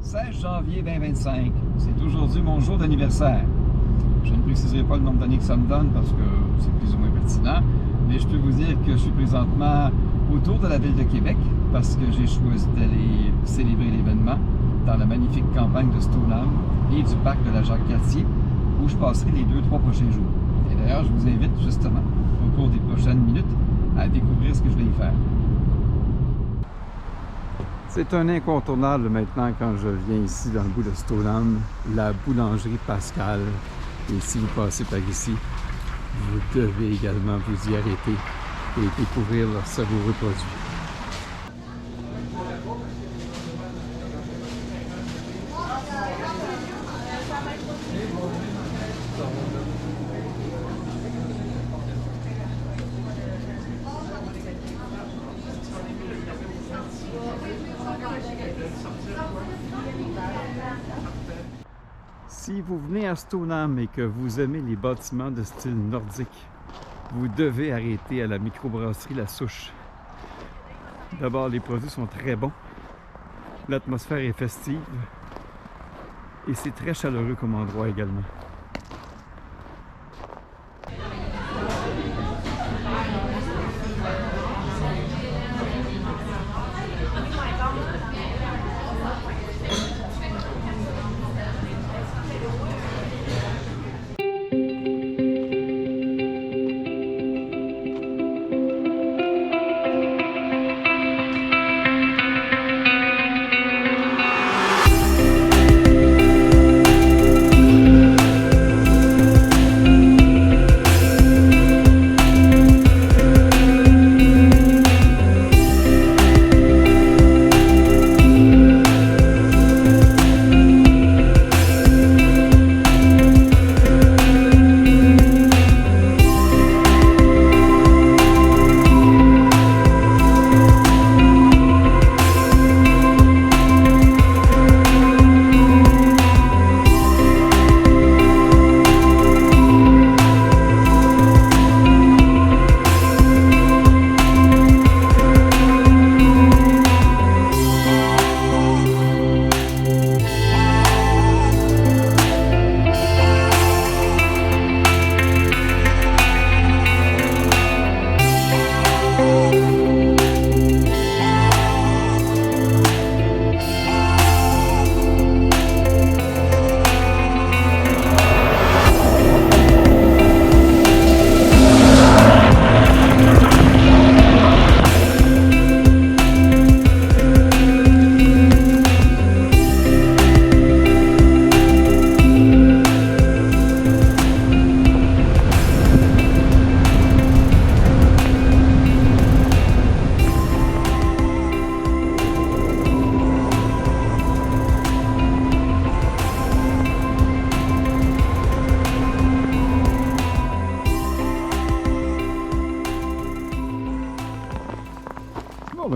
16 janvier 2025. C'est aujourd'hui mon jour d'anniversaire. Je ne préciserai pas le nombre d'années que ça me donne parce que c'est plus ou moins pertinent, mais je peux vous dire que je suis présentement autour de la ville de Québec parce que j'ai choisi d'aller célébrer l'événement dans la magnifique campagne de Stoneham et du parc de la Jacques-Cartier où je passerai les 2-3 prochains jours. Et d'ailleurs, je vous invite justement au cours des prochaines minutes à découvrir ce que je vais y faire. C'est un incontournable maintenant quand je viens ici dans le bout de Stoneham, la boulangerie Pascal. Et si vous passez par ici, vous devez également vous y arrêter et découvrir leurs savoureux produits. Si vous venez à Stoneham et que vous aimez les bâtiments de style nordique, vous devez arrêter à la microbrasserie La Souche. D'abord, les produits sont très bons, l'atmosphère est festive et c'est très chaleureux comme endroit également.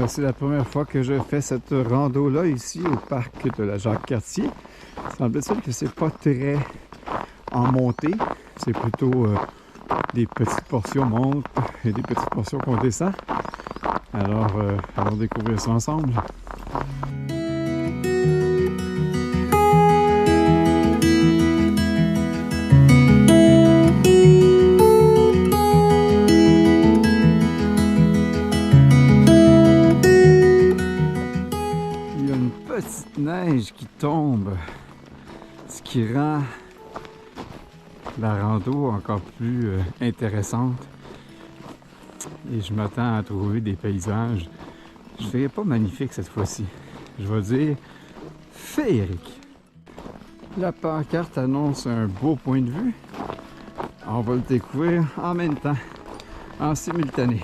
C'est la première fois que je fais cette rando-là ici au parc de la Jacques-Cartier. Semble-t-il que c'est pas très en montée, c'est plutôt des petites portions montent et des petites portions qu'on descend. Alors, allons découvrir ça ensemble. Neige qui tombe, ce qui rend la rando encore plus intéressante. Et je m'attends à trouver des paysages, je dirais pas magnifiques cette fois-ci, je vais dire féerique. La pancarte annonce un beau point de vue, on va le découvrir en même temps, en simultané.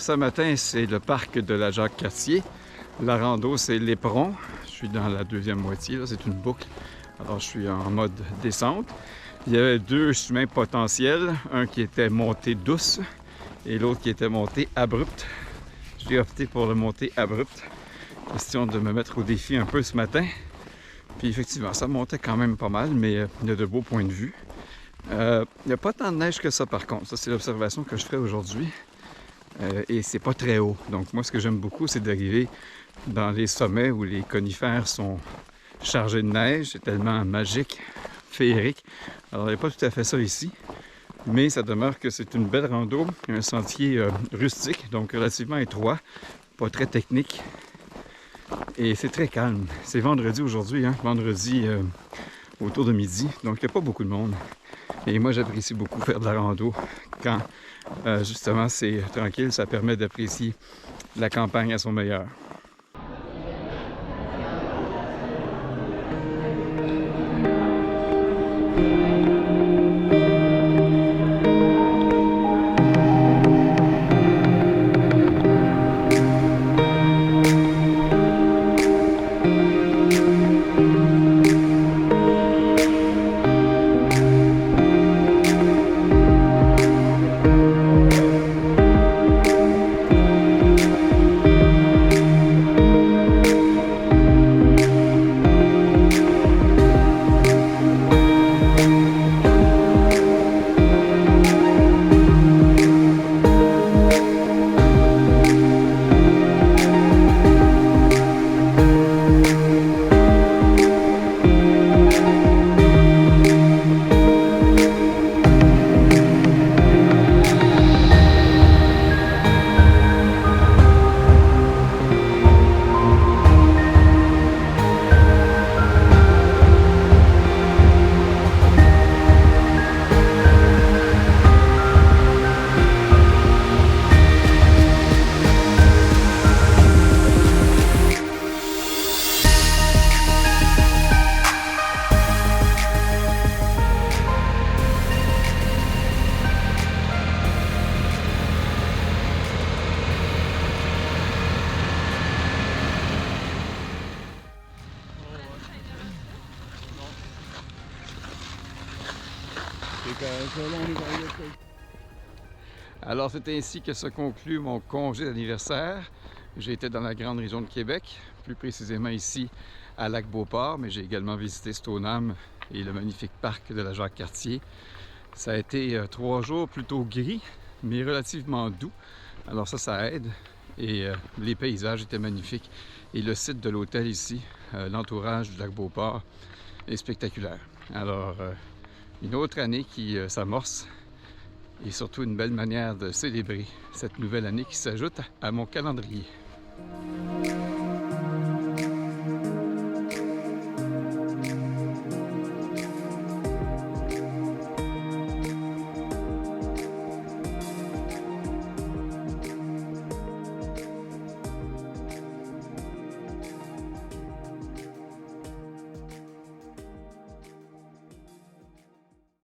ce matin, c'est le parc de la Jacques-Cartier. La rando, c'est l'Éperon. Je suis dans la deuxième moitié, là, c'est une boucle. Alors, je suis en mode descente. Il y avait deux chemins potentiels, un qui était montée douce et l'autre qui était montée abrupte. J'ai opté pour le montée abrupte. Question de me mettre au défi un peu ce matin. Puis effectivement, ça montait quand même pas mal, mais il y a de beaux points de vue. Il n'y a pas tant de neige que ça par contre. Ça, c'est l'observation que je ferai aujourd'hui. Et c'est pas très haut. Donc moi, ce que j'aime beaucoup, c'est d'arriver dans les sommets où les conifères sont chargés de neige. C'est tellement magique, féerique. Alors, il n'y a pas tout à fait ça ici. Mais ça demeure que c'est une belle rando, un sentier rustique, donc relativement étroit, pas très technique. Et c'est très calme. C'est vendredi aujourd'hui, hein? Vendredi autour de midi, donc il n'y a pas beaucoup de monde. Et moi, j'apprécie beaucoup faire de la rando quand justement c'est tranquille, ça permet d'apprécier la campagne à son meilleur. Alors, c'est ainsi que se conclut mon congé d'anniversaire. J'ai été dans la grande région de Québec, plus précisément ici à Lac-Beauport, mais j'ai également visité Stoneham et le magnifique parc de la Jacques-Cartier. Ça a été 3 jours plutôt gris, mais relativement doux. Alors ça aide. Et les paysages étaient magnifiques. Et le site de l'hôtel ici, l'entourage du Lac-Beauport, est spectaculaire. Alors, une autre année qui s'amorce et surtout une belle manière de célébrer cette nouvelle année qui s'ajoute à mon calendrier.